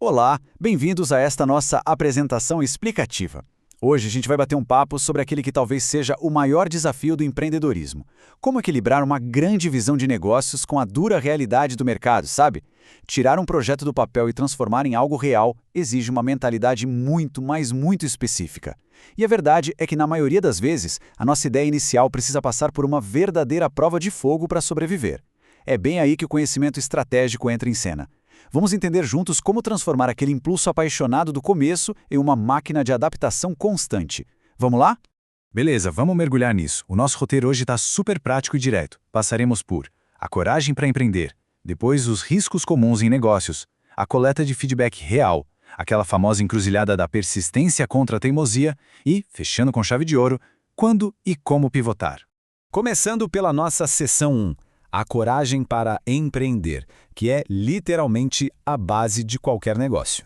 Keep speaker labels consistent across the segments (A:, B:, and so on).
A: Olá, bem-vindos a esta nossa apresentação explicativa. Hoje a gente vai bater um papo sobre aquele que talvez seja o maior desafio do empreendedorismo. Como equilibrar uma grande visão de negócios com a dura realidade do mercado, sabe? Tirar um projeto do papel e transformar em algo real exige uma mentalidade muito, mas muito específica. E a verdade é que na maioria das vezes, a nossa ideia inicial precisa passar por uma verdadeira prova de fogo para sobreviver. É bem aí que o conhecimento estratégico entra em cena. Vamos entender juntos como transformar aquele impulso apaixonado do começo em uma máquina de adaptação constante. Vamos lá?
B: Beleza, vamos mergulhar nisso. O nosso roteiro hoje está super prático e direto. Passaremos por a coragem para empreender, depois os riscos comuns em negócios, a coleta de feedback real, aquela famosa encruzilhada da persistência contra a teimosia e, fechando com chave de ouro, quando e como pivotar.
C: Começando pela nossa seção 1, a coragem para empreender, que é literalmente a base de qualquer negócio.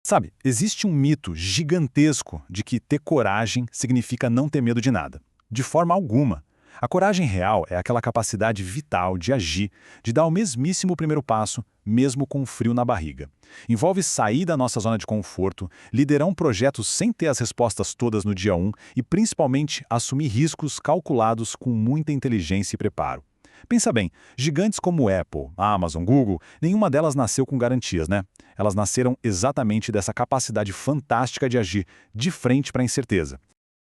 B: Sabe, existe um mito gigantesco de que ter coragem significa não ter medo de nada. De forma alguma. A coragem real é aquela capacidade vital de agir, de dar o mesmíssimo primeiro passo, mesmo com frio na barriga. Envolve sair da nossa zona de conforto, liderar um projeto sem ter as respostas todas no dia 1 e, principalmente, assumir riscos calculados com muita inteligência e preparo. Pensa bem, gigantes como Apple, Amazon, Google, nenhuma delas nasceu com garantias, né? Elas nasceram exatamente dessa capacidade fantástica de agir de frente para a incerteza.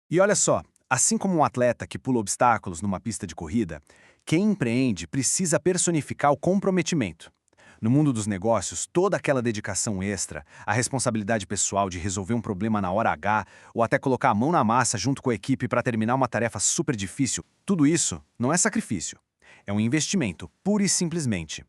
D: E olha só, assim como um atleta que pula obstáculos numa pista de corrida, quem empreende precisa personificar o comprometimento. No mundo dos negócios, toda aquela dedicação extra, a responsabilidade pessoal de resolver um problema na hora H ou até colocar a mão na massa junto com a equipe para terminar uma tarefa super difícil, tudo isso não é sacrifício. É um investimento, pura e simplesmente.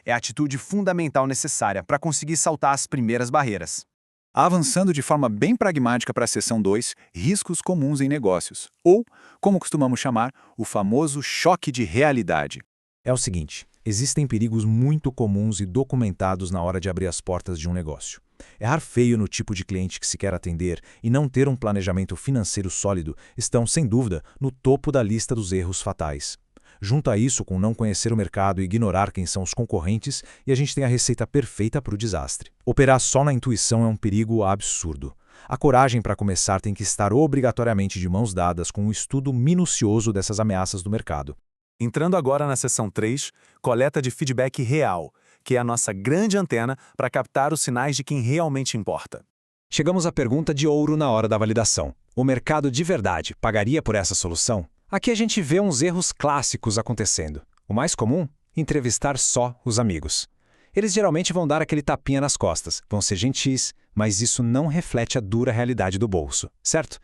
D: É a atitude fundamental necessária para conseguir saltar as primeiras barreiras.
B: Avançando de forma bem pragmática para a seção 2, riscos comuns em negócios, ou, como costumamos chamar, o famoso choque de realidade.
C: É o seguinte, existem perigos muito comuns e documentados na hora de abrir as portas de um negócio. Errar feio no tipo de cliente que se quer atender e não ter um planejamento financeiro sólido estão, sem dúvida, no topo da lista dos erros fatais. Junta isso com não conhecer o mercado e ignorar quem são os concorrentes e a gente tem a receita perfeita para o desastre. Operar só na intuição é um perigo absurdo. A coragem para começar tem que estar obrigatoriamente de mãos dadas com um estudo minucioso dessas ameaças do mercado.
E: Entrando agora na seção 3, coleta de feedback real, que é a nossa grande antena para captar os sinais de quem realmente importa.
C: Chegamos à pergunta de ouro na hora da validação. O mercado de verdade pagaria por essa solução? Aqui a gente vê uns erros clássicos acontecendo. O mais comum? Entrevistar só os amigos. Eles geralmente vão dar aquele tapinha nas costas, vão ser gentis, mas isso não reflete a dura realidade do bolso, certo?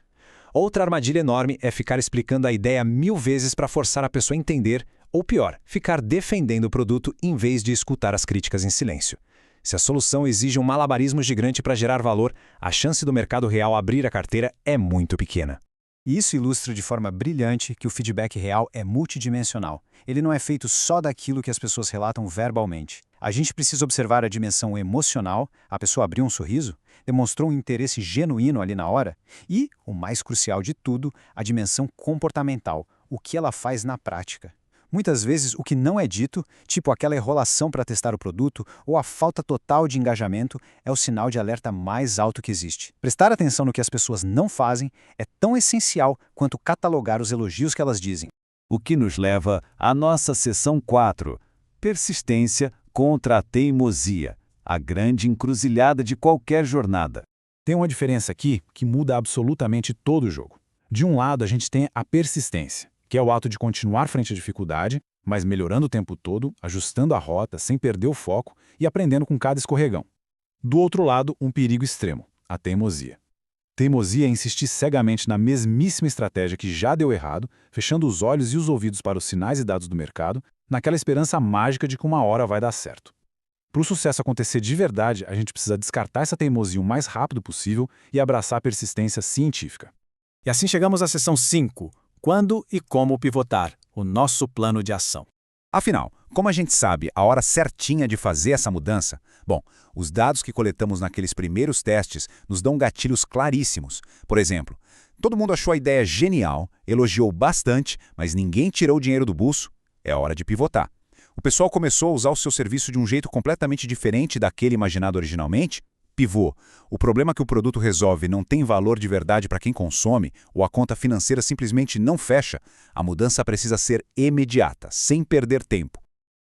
C: Outra armadilha enorme é ficar explicando a ideia 1000 vezes para forçar a pessoa a entender, ou pior, ficar defendendo o produto em vez de escutar as críticas em silêncio. Se a solução exige um malabarismo gigante para gerar valor, a chance do mercado real abrir a carteira é muito pequena.
F: E isso ilustra de forma brilhante que o feedback real é multidimensional. Ele não é feito só daquilo que as pessoas relatam verbalmente. A gente precisa observar a dimensão emocional, a pessoa abriu um sorriso, demonstrou um interesse genuíno ali na hora, e, o mais crucial de tudo, a dimensão comportamental, o que ela faz na prática. Muitas vezes, o que não é dito, tipo aquela enrolação para testar o produto ou a falta total de engajamento, é o sinal de alerta mais alto que existe. Prestar atenção no que as pessoas não fazem é tão essencial quanto catalogar os elogios que elas dizem.
A: O que nos leva à nossa seção 4, persistência contra a teimosia, a grande encruzilhada de qualquer jornada.
B: Tem uma diferença aqui que muda absolutamente todo o jogo. De um lado, a gente tem a persistência, que é o ato de continuar frente à dificuldade, mas melhorando o tempo todo, ajustando a rota sem perder o foco e aprendendo com cada escorregão. Do outro lado, um perigo extremo, a teimosia. Teimosia é insistir cegamente na mesmíssima estratégia que já deu errado, fechando os olhos e os ouvidos para os sinais e dados do mercado, naquela esperança mágica de que uma hora vai dar certo. Para o sucesso acontecer de verdade, a gente precisa descartar essa teimosia o mais rápido possível e abraçar a persistência científica.
D: E assim chegamos à seção 5, quando e como pivotar, o nosso plano de ação.
A: Afinal, como a gente sabe a hora certinha de fazer essa mudança? Bom, os dados que coletamos naqueles primeiros testes nos dão gatilhos claríssimos. Por exemplo, todo mundo achou a ideia genial, elogiou bastante, mas ninguém tirou o dinheiro do bolso. É hora de pivotar. O pessoal começou a usar o seu serviço de um jeito completamente diferente daquele imaginado originalmente?
B: Pivô. O problema que o produto resolve não tem valor de verdade para quem consome, ou a conta financeira simplesmente não fecha. A mudança precisa ser imediata, sem perder tempo.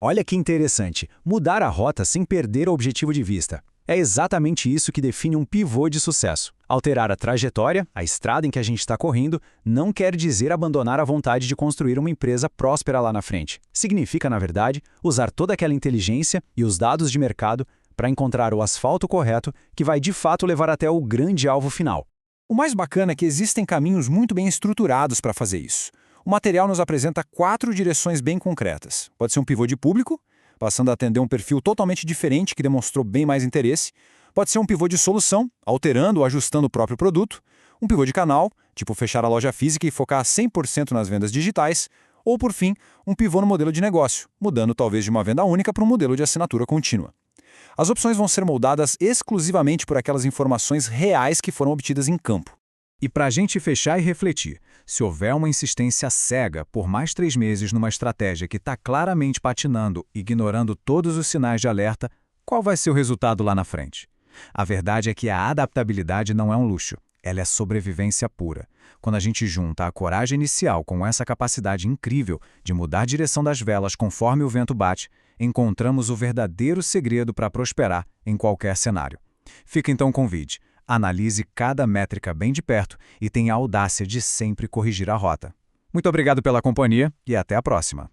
F: Olha que interessante, mudar a rota sem perder o objetivo de vista. É exatamente isso que define um pivô de sucesso. Alterar a trajetória, a estrada em que a gente está correndo, não quer dizer abandonar a vontade de construir uma empresa próspera lá na frente. Significa, na verdade, usar toda aquela inteligência e os dados de mercado para encontrar o asfalto correto que vai de fato levar até o grande alvo final.
C: O mais bacana é que existem caminhos muito bem estruturados para fazer isso. O material nos apresenta 4 direções bem concretas. Pode ser um pivô de público, passando a atender um perfil totalmente diferente que demonstrou bem mais interesse. Pode ser um pivô de solução, alterando ou ajustando o próprio produto. Um pivô de canal, tipo fechar a loja física e focar 100% nas vendas digitais. Ou, por fim, um pivô no modelo de negócio, mudando talvez de uma venda única para um modelo de assinatura contínua. As opções vão ser moldadas exclusivamente por aquelas informações reais que foram obtidas em campo.
F: E para a gente fechar e refletir, se houver uma insistência cega por mais 3 meses numa estratégia que está claramente patinando, ignorando todos os sinais de alerta, qual vai ser o resultado lá na frente? A verdade é que a adaptabilidade não é um luxo, ela é sobrevivência pura. Quando a gente junta a coragem inicial com essa capacidade incrível de mudar a direção das velas conforme o vento bate, encontramos o verdadeiro segredo para prosperar em qualquer cenário. Fica então o convite. Analise cada métrica bem de perto e tenha a audácia de sempre corrigir a rota. Muito obrigado pela companhia e até a próxima.